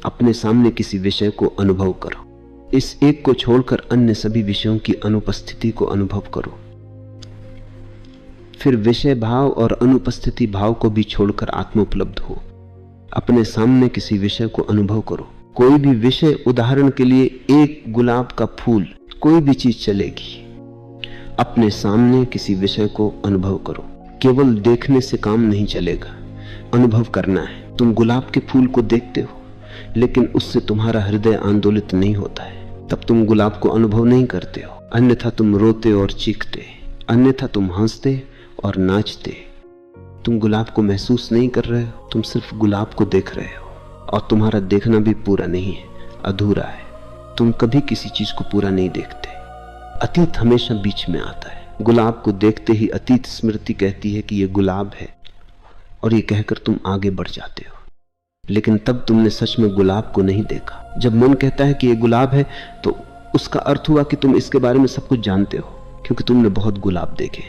अपने सामने किसी विषय को अनुभव करो। इस एक को छोड़कर अन्य सभी विषयों की अनुपस्थिति को अनुभव करो। फिर विषय भाव और अनुपस्थिति भाव को भी छोड़कर आत्मोपलब्ध हो। अपने सामने किसी विषय को अनुभव करो। कोई भी विषय, उदाहरण के लिए एक गुलाब का फूल, कोई भी चीज चलेगी। अपने सामने किसी विषय को अनुभव करो। केवल देखने से काम नहीं चलेगा, अनुभव करना है। तुम गुलाब के फूल को देखते हो, लेकिन उससे तुम्हारा हृदय आंदोलित नहीं होता है, तब तुम गुलाब को अनुभव नहीं करते हो। अन्यथा तुम रोते और चीखते, अन्यथा तुम हंसते और नाचते। तुम गुलाब को महसूस नहीं कर रहे हो, तुम सिर्फ गुलाब को देख रहे हो। और तुम्हारा देखना भी पूरा नहीं है, अधूरा है। तुम कभी किसी चीज को पूरा नहीं देखते। अतीत हमेशा बीच में आता है। गुलाब को देखते ही अतीत स्मृति कहती है कि ये गुलाब है, और ये कहकर तुम आगे बढ़ जाते हो। लेकिन तब तुमने सच में गुलाब को नहीं देखा। जब मन कहता है कि ये गुलाब है, तो उसका अर्थ हुआ कि तुम इसके बारे में सब कुछ जानते हो, क्योंकि तुमने बहुत गुलाब देखे।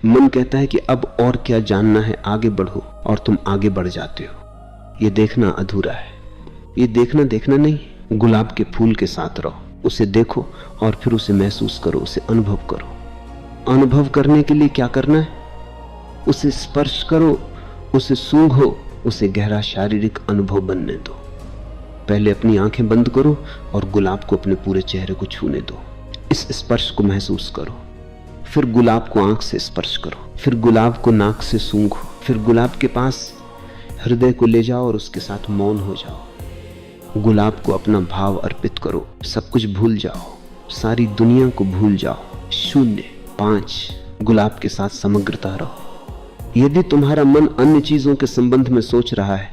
मन कहता है कि अब और क्या जानना है, आगे बढ़ो, और तुम आगे बढ़ जाते हो। ये देखना अधूरा है। ये देखना नहीं, गुलाब के फूल के साथ रहो, उसे देखो और फिर उसे महसूस करो, उसे अनुभव करो। अनुभव करने के लिए क्या करना है? उसे स्पर्श करो, उसे सूंघो, उसे गहरा शारीरिक अनुभव बनने दो। पहले अपनी आंखें बंद करो और गुलाब को अपने पूरे चेहरे को छूने दो। इस स्पर्श को महसूस करो। फिर गुलाब को आंख से स्पर्श करो, फिर गुलाब को नाक से सूंघो, फिर गुलाब के पास हृदय को ले जाओ और उसके साथ मौन हो जाओ। गुलाब को अपना भाव अर्पित करो। सब कुछ भूल जाओ, सारी दुनिया को भूल जाओ। 0, 5, गुलाब के साथ समग्रता रहो। यदि तुम्हारा मन अन्य चीजों के संबंध में सोच रहा है,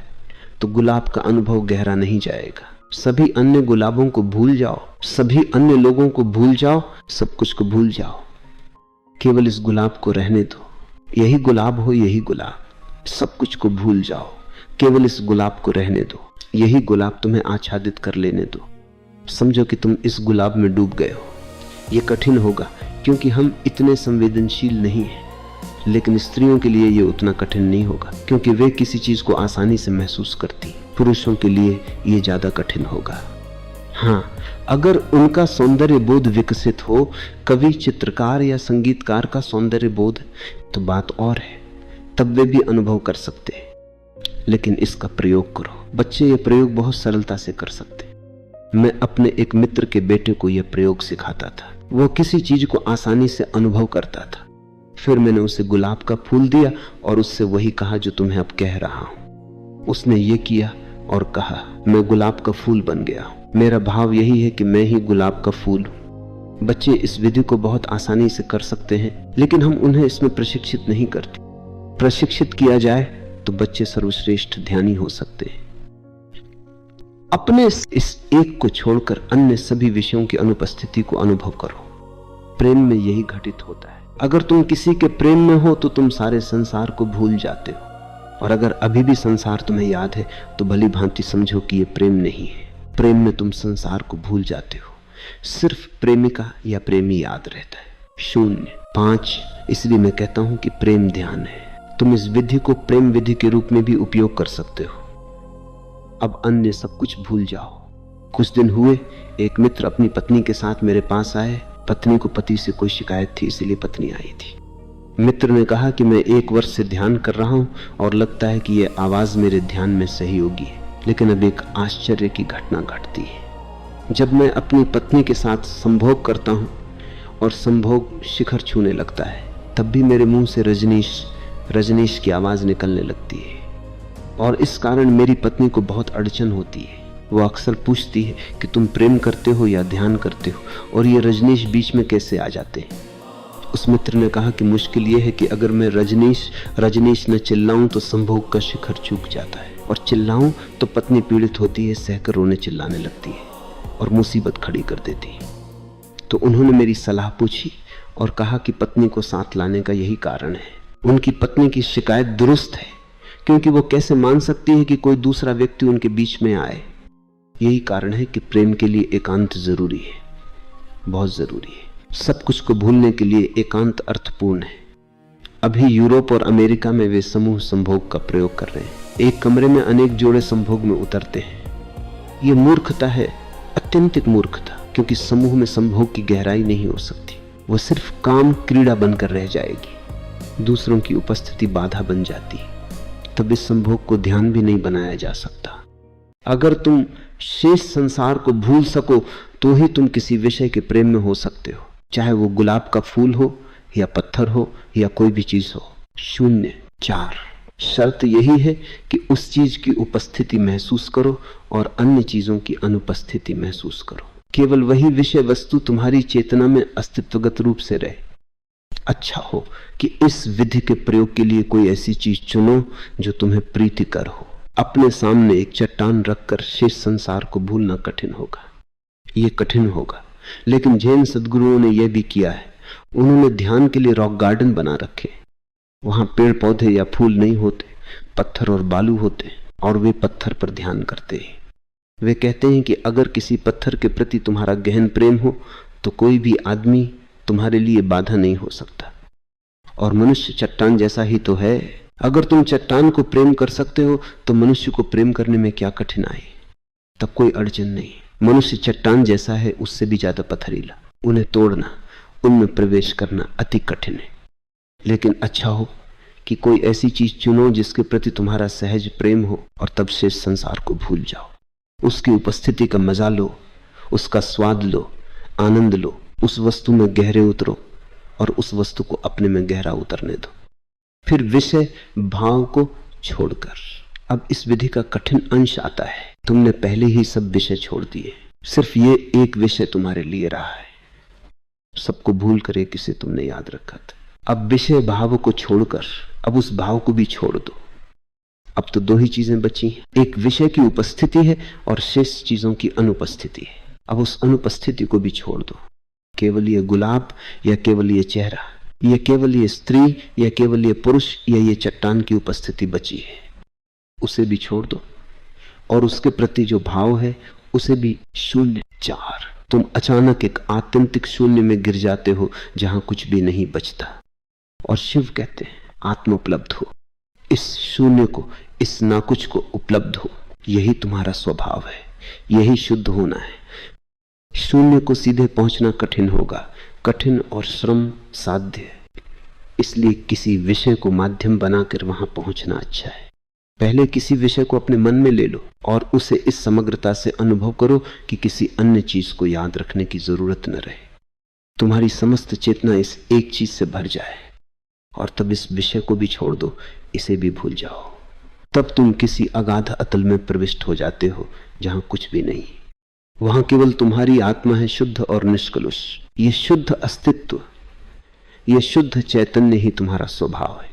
तो गुलाब का अनुभव गहरा नहीं जाएगा। सभी अन्य गुलाबों को भूल जाओ, सभी अन्य लोगों को भूल जाओ, सब कुछ को भूल जाओ। केवल इस गुलाब को रहने दो। यही गुलाब हो, यही गुलाब। सब कुछ को भूल जाओ, केवल इस गुलाब को रहने दो। यही गुलाब तुम्हें आच्छादित कर लेने दो। समझो कि तुम इस गुलाब में डूब गए हो। यह कठिन होगा, क्योंकि हम इतने संवेदनशील नहीं हैं। लेकिन स्त्रियों के लिए यह उतना कठिन नहीं होगा, क्योंकि वे किसी चीज को आसानी से महसूस करती। पुरुषों के लिए यह ज्यादा कठिन होगा। हाँ, अगर उनका सौंदर्य बोध विकसित हो, कवि, चित्रकार या संगीतकार का सौंदर्य बोध, तो बात और है, तब वे भी अनुभव कर सकते हैं। लेकिन इसका प्रयोग करो। बच्चे ये प्रयोग बहुत सरलता से कर सकते। मैं अपने एक मित्र के बेटे को यह प्रयोग सिखाता था। वो किसी चीज को आसानी से अनुभव करता था। फिर मैंने उसे गुलाब का फूल दिया और उससे वही कहा जो तुम्हें अब कह रहा हूं। उसने ये किया और कहा, मैं गुलाब का फूल बन गया। मेरा भाव यही है कि मैं ही गुलाब का फूल हूं। बच्चे इस विधि को बहुत आसानी से कर सकते हैं, लेकिन हम उन्हें इसमें प्रशिक्षित नहीं करते। प्रशिक्षित किया जाए तो बच्चे सर्वश्रेष्ठ ध्यानी हो सकते हैं। अपने इस एक को छोड़कर अन्य सभी विषयों की अनुपस्थिति को अनुभव करो। प्रेम में यही घटित होता है। अगर तुम किसी के प्रेम में हो तो तुम सारे संसार को भूल जाते हो, और अगर अभी भी संसार तुम्हें याद है तो भली भांति समझो कि यह प्रेम नहीं है। प्रेम में तुम संसार को भूल जाते हो, सिर्फ प्रेमिका या प्रेमी याद रहता है। 0, 5, इसलिए मैं कहता हूं कि प्रेम ध्यान है। तुम इस विधि को प्रेम विधि के रूप में भी उपयोग कर सकते हो। अब अन्य सब कुछ भूल जाओ। कुछ दिन हुए, एक मित्र अपनी पत्नी के साथ मेरे पास आए। पत्नी को पति से कोई शिकायत थी, इसलिए पत्नी आई थी। मित्र ने कहा कि मैं 1 वर्ष से ध्यान कर रहा हूं और लगता है कि यह आवाज मेरे ध्यान में सहयोगी है। लेकिन अब एक आश्चर्य की घटना घटती है। जब मैं अपनी पत्नी के साथ संभोग करता हूं और संभोग शिखर छूने लगता है, तब भी मेरे मुंह से रजनीश की आवाज निकलने लगती है। और इस कारण मेरी पत्नी को बहुत अड़चन होती है। वो अक्सर पूछती है कि तुम प्रेम करते हो या ध्यान करते हो, और ये रजनीश बीच में कैसे आ जाते हैं। उस मित्र ने कहा कि मुश्किल ये है कि अगर मैं रजनीश न चिल्लाऊं तो संभोग का शिखर चूक जाता है, और चिल्लाऊं तो पत्नी पीड़ित होती है, सहकर रोने चिल्लाने लगती है और मुसीबत खड़ी कर देती है। तो उन्होंने मेरी सलाह पूछी और कहा कि पत्नी को साथ लाने का यही कारण है। उनकी पत्नी की शिकायत दुरुस्त है, क्योंकि वो कैसे मान सकती है कि कोई दूसरा व्यक्ति उनके बीच में आए। यही कारण है कि प्रेम के लिए एकांत जरूरी है, बहुत जरूरी है। सब कुछ को भूलने के लिए एकांत अर्थपूर्ण है। अभी यूरोप और अमेरिका में वे समूह संभोग का प्रयोग कर रहे हैं। एक कमरे में अनेक जोड़े संभोग में उतरते हैं। ये मूर्खता है, अत्यंतिक मूर्खता, क्योंकि समूह में संभोग की गहराई नहीं हो सकती। वो सिर्फ काम क्रीड़ा बनकर रह जाएगी, दूसरों की उपस्थिति बाधा बन जाती है। तब इस संभोग को ध्यान भी नहीं बनाया जा सकता। अगर तुम शेष संसार को भूल सको तो ही तुम किसी विषय के प्रेम में हो सकते हो, चाहे वो गुलाब का फूल हो या पत्थर हो या कोई भी चीज हो। 0 4 शर्त यही है कि उस चीज की उपस्थिति महसूस करो और अन्य चीजों की अनुपस्थिति महसूस करो। केवल वही विषय वस्तु तुम्हारी चेतना में अस्तित्वगत रूप से रहे। अच्छा हो कि इस विधि के प्रयोग के लिए कोई ऐसी चीज चुनो जो तुम्हें प्रीतिकर हो। अपने सामने एक चट्टान रखकर शेष संसार को भूलना कठिन होगा, ये कठिन होगा। लेकिन जैन सद्गुरुओं ने यह भी किया है। उन्होंने ध्यान के लिए रॉक गार्डन बना रखे। वहां पेड़ पौधे या फूल नहीं होते, पत्थर और बालू होते, और वे पत्थर पर ध्यान करते हैं। वे कहते हैं कि अगर किसी पत्थर के प्रति तुम्हारा गहन प्रेम हो तो कोई भी आदमी तुम्हारे लिए बाधा नहीं हो सकता। और मनुष्य चट्टान जैसा ही तो है। अगर तुम चट्टान को प्रेम कर सकते हो तो मनुष्य को प्रेम करने में क्या कठिनाई, तब कोई अड़चन नहीं। मनुष्य चट्टान जैसा है, उससे भी ज्यादा पथरीला। उन्हें तोड़ना, उनमें प्रवेश करना अति कठिन है। लेकिन अच्छा हो कि कोई ऐसी चीज चुनो जिसके प्रति तुम्हारा सहज प्रेम हो, और तब शेष संसार को भूल जाओ। उसकी उपस्थिति का मजा लो, उसका स्वाद लो, आनंद लो, उस वस्तु में गहरे उतरो और उस वस्तु को अपने में गहरा उतरने दो। फिर विषय भाव को छोड़कर। अब इस विधि का कठिन अंश आता है। तुमने पहले ही सब विषय छोड़ दिए, सिर्फ ये एक विषय तुम्हारे लिए रहा है। सबको भूल कर एक इसे तुमने याद रखा था। अब विषय भाव को छोड़कर अब उस भाव को भी छोड़ दो। अब तो 2 ही चीजें बची हैं, एक विषय की उपस्थिति है और शेष चीजों की अनुपस्थिति है। अब उस अनुपस्थिति को भी छोड़ दो। केवल ये गुलाब या केवल ये चेहरा, या केवल ये स्त्री या केवल ये पुरुष या ये चट्टान की उपस्थिति बची है, उसे भी छोड़ दो। और उसके प्रति जो भाव है उसे भी 0 4। तुम अचानक एक आत्यंतिक शून्य में गिर जाते हो जहां कुछ भी नहीं बचता। और शिव कहते हैं आत्मोपलब्ध हो, इस शून्य को, इस नाकुछ को उपलब्ध हो। यही तुम्हारा स्वभाव है, यही शुद्ध होना है। शून्य को सीधे पहुंचना कठिन होगा, कठिन और श्रम साध्य है। इसलिए किसी विषय को माध्यम बनाकर वहां पहुंचना अच्छा है। पहले किसी विषय को अपने मन में ले लो और उसे इस समग्रता से अनुभव करो कि किसी अन्य चीज को याद रखने की जरूरत न रहे। तुम्हारी समस्त चेतना इस एक चीज से भर जाए और तब इस विषय को भी छोड़ दो, इसे भी भूल जाओ। तब तुम किसी अगाध अतल में प्रविष्ट हो जाते हो जहां कुछ भी नहीं। वहां केवल तुम्हारी आत्मा है, शुद्ध और निष्कलुष। ये शुद्ध अस्तित्व, ये शुद्ध चैतन्य ही तुम्हारा स्वभाव है।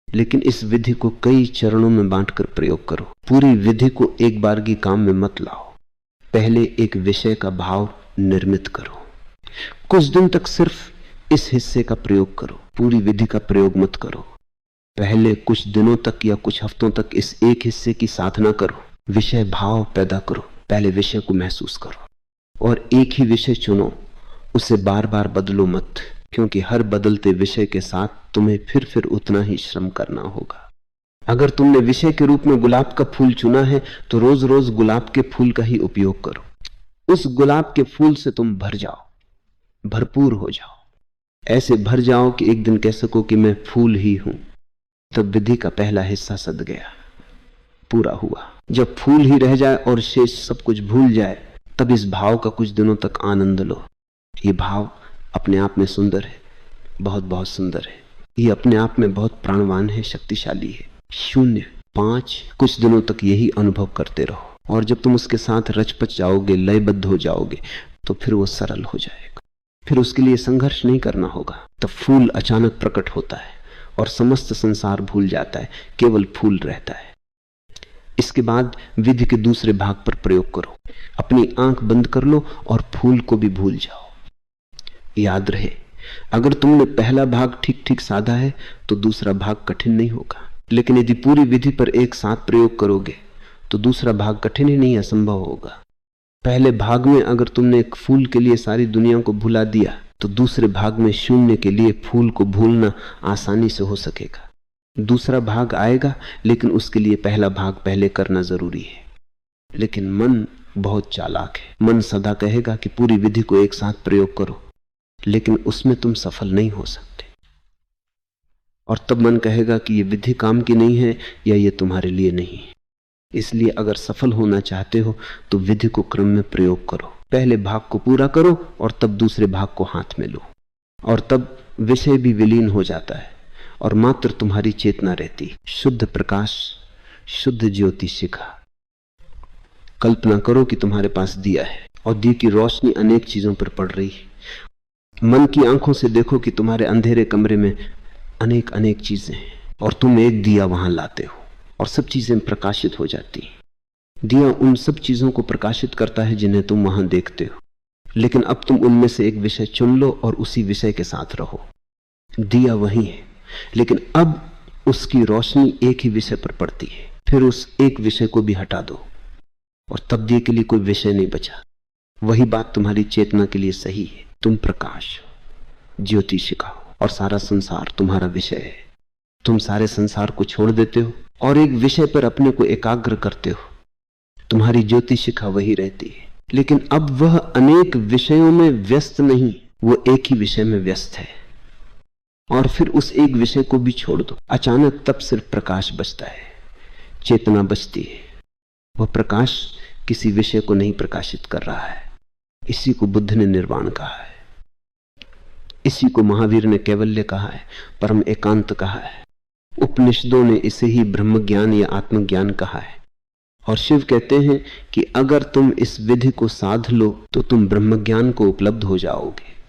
लेकिन इस विधि को कई चरणों में बांटकर प्रयोग करो। पूरी विधि को एक बार की काम में मत लाओ। पहले एक विषय का भाव निर्मित करो। कुछ दिन तक सिर्फ इस हिस्से का प्रयोग करो, पूरी विधि का प्रयोग मत करो। पहले कुछ दिनों तक या कुछ हफ्तों तक इस एक हिस्से की साधना करो, विषय भाव पैदा करो। पहले विषय को महसूस करो और एक ही विषय चुनो, उसे बार बार बदलो मत, क्योंकि हर बदलते विषय के साथ तुम्हें फिर उतना ही श्रम करना होगा। अगर तुमने विषय के रूप में गुलाब का फूल चुना है तो रोज रोज गुलाब के फूल का ही उपयोग करो। उस गुलाब के फूल से तुम भर जाओ, भरपूर हो जाओ। ऐसे भर जाओ कि एक दिन कह सको कि मैं फूल ही हूं। तब विधि का पहला हिस्सा सद गया, पूरा हुआ। जब फूल ही रह जाए और शेष सब कुछ भूल जाए, तब इस भाव का कुछ दिनों तक आनंद लो। ये भाव अपने आप में सुंदर है, बहुत बहुत सुंदर है। ये अपने आप में बहुत प्राणवान है, शक्तिशाली है। 0 5 कुछ दिनों तक यही अनुभव करते रहो और जब तुम उसके साथ रचपच जाओगे, लयबद्ध हो जाओगे, तो फिर वो सरल हो जाएगा। फिर उसके लिए संघर्ष नहीं करना होगा। तब फूल अचानक प्रकट होता है और समस्त संसार भूल जाता है, केवल फूल रहता है। इसके बाद विधि के दूसरे भाग पर प्रयोग करो। अपनी आंख बंद कर लो और फूल को भी भूल जाओ। याद रहे, अगर तुमने पहला भाग ठीक ठीक साधा है तो दूसरा भाग कठिन नहीं होगा। लेकिन यदि पूरी विधि पर एक साथ प्रयोग करोगे तो दूसरा भाग कठिन ही नहीं, असंभव होगा। पहले भाग में अगर तुमने एक फूल के लिए सारी दुनिया को भुला दिया तो दूसरे भाग में शून्य के लिए फूल को भूलना आसानी से हो सकेगा। दूसरा भाग आएगा, लेकिन उसके लिए पहला भाग पहले करना जरूरी है। लेकिन मन बहुत चालाक है। मन सदा कहेगा कि पूरी विधि को एक साथ प्रयोग करो, लेकिन उसमें तुम सफल नहीं हो सकते। और तब मन कहेगा कि ये विधि काम की नहीं है या ये तुम्हारे लिए नहीं है। इसलिए अगर सफल होना चाहते हो तो विधि को क्रम में प्रयोग करो। पहले भाग को पूरा करो और तब दूसरे भाग को हाथ में लो, और तब विषय भी विलीन हो जाता है और मात्र तुम्हारी चेतना रहती। शुद्ध प्रकाश, शुद्ध ज्योति शिखा। कल्पना करो कि तुम्हारे पास दिया है और दिए की रोशनी अनेक चीजों पर पड़ रही है। मन की आंखों से देखो कि तुम्हारे अंधेरे कमरे में अनेक अनेक चीजें हैं और तुम एक दिया वहां लाते हो और सब चीजें प्रकाशित हो जाती हैं। दिया उन सब चीजों को प्रकाशित करता है जिन्हें तुम वहां देखते हो, लेकिन अब तुम उनमें से एक विषय चुन लो और उसी विषय के साथ रहो। दिया वही है, लेकिन अब उसकी रोशनी एक ही विषय पर पड़ती है। फिर उस एक विषय को भी हटा दो और तब दिए के लिए कोई विषय नहीं बचा। वही बात तुम्हारी चेतना के लिए सही है। तुम प्रकाश हो, ज्योति शिखा हो, और सारा संसार तुम्हारा विषय है। तुम सारे संसार को छोड़ देते हो और एक विषय पर अपने को एकाग्र करते हो। तुम्हारी ज्योति शिखा वही रहती है, लेकिन अब वह अनेक विषयों में व्यस्त नहीं, वो एक ही विषय में व्यस्त है। और फिर उस एक विषय को भी छोड़ दो। अचानक तब सिर्फ प्रकाश बचता है, चेतना बचती है। वह प्रकाश किसी विषय को नहीं प्रकाशित कर रहा है। इसी को बुद्ध ने निर्वाण कहा है, इसी को महावीर ने कैवल्य कहा है, परम एकांत कहा है। उपनिषदों ने इसे ही ब्रह्म ज्ञान या आत्मज्ञान कहा है। और शिव कहते हैं कि अगर तुम इस विधि को साध लो तो तुम ब्रह्म ज्ञान को उपलब्ध हो जाओगे।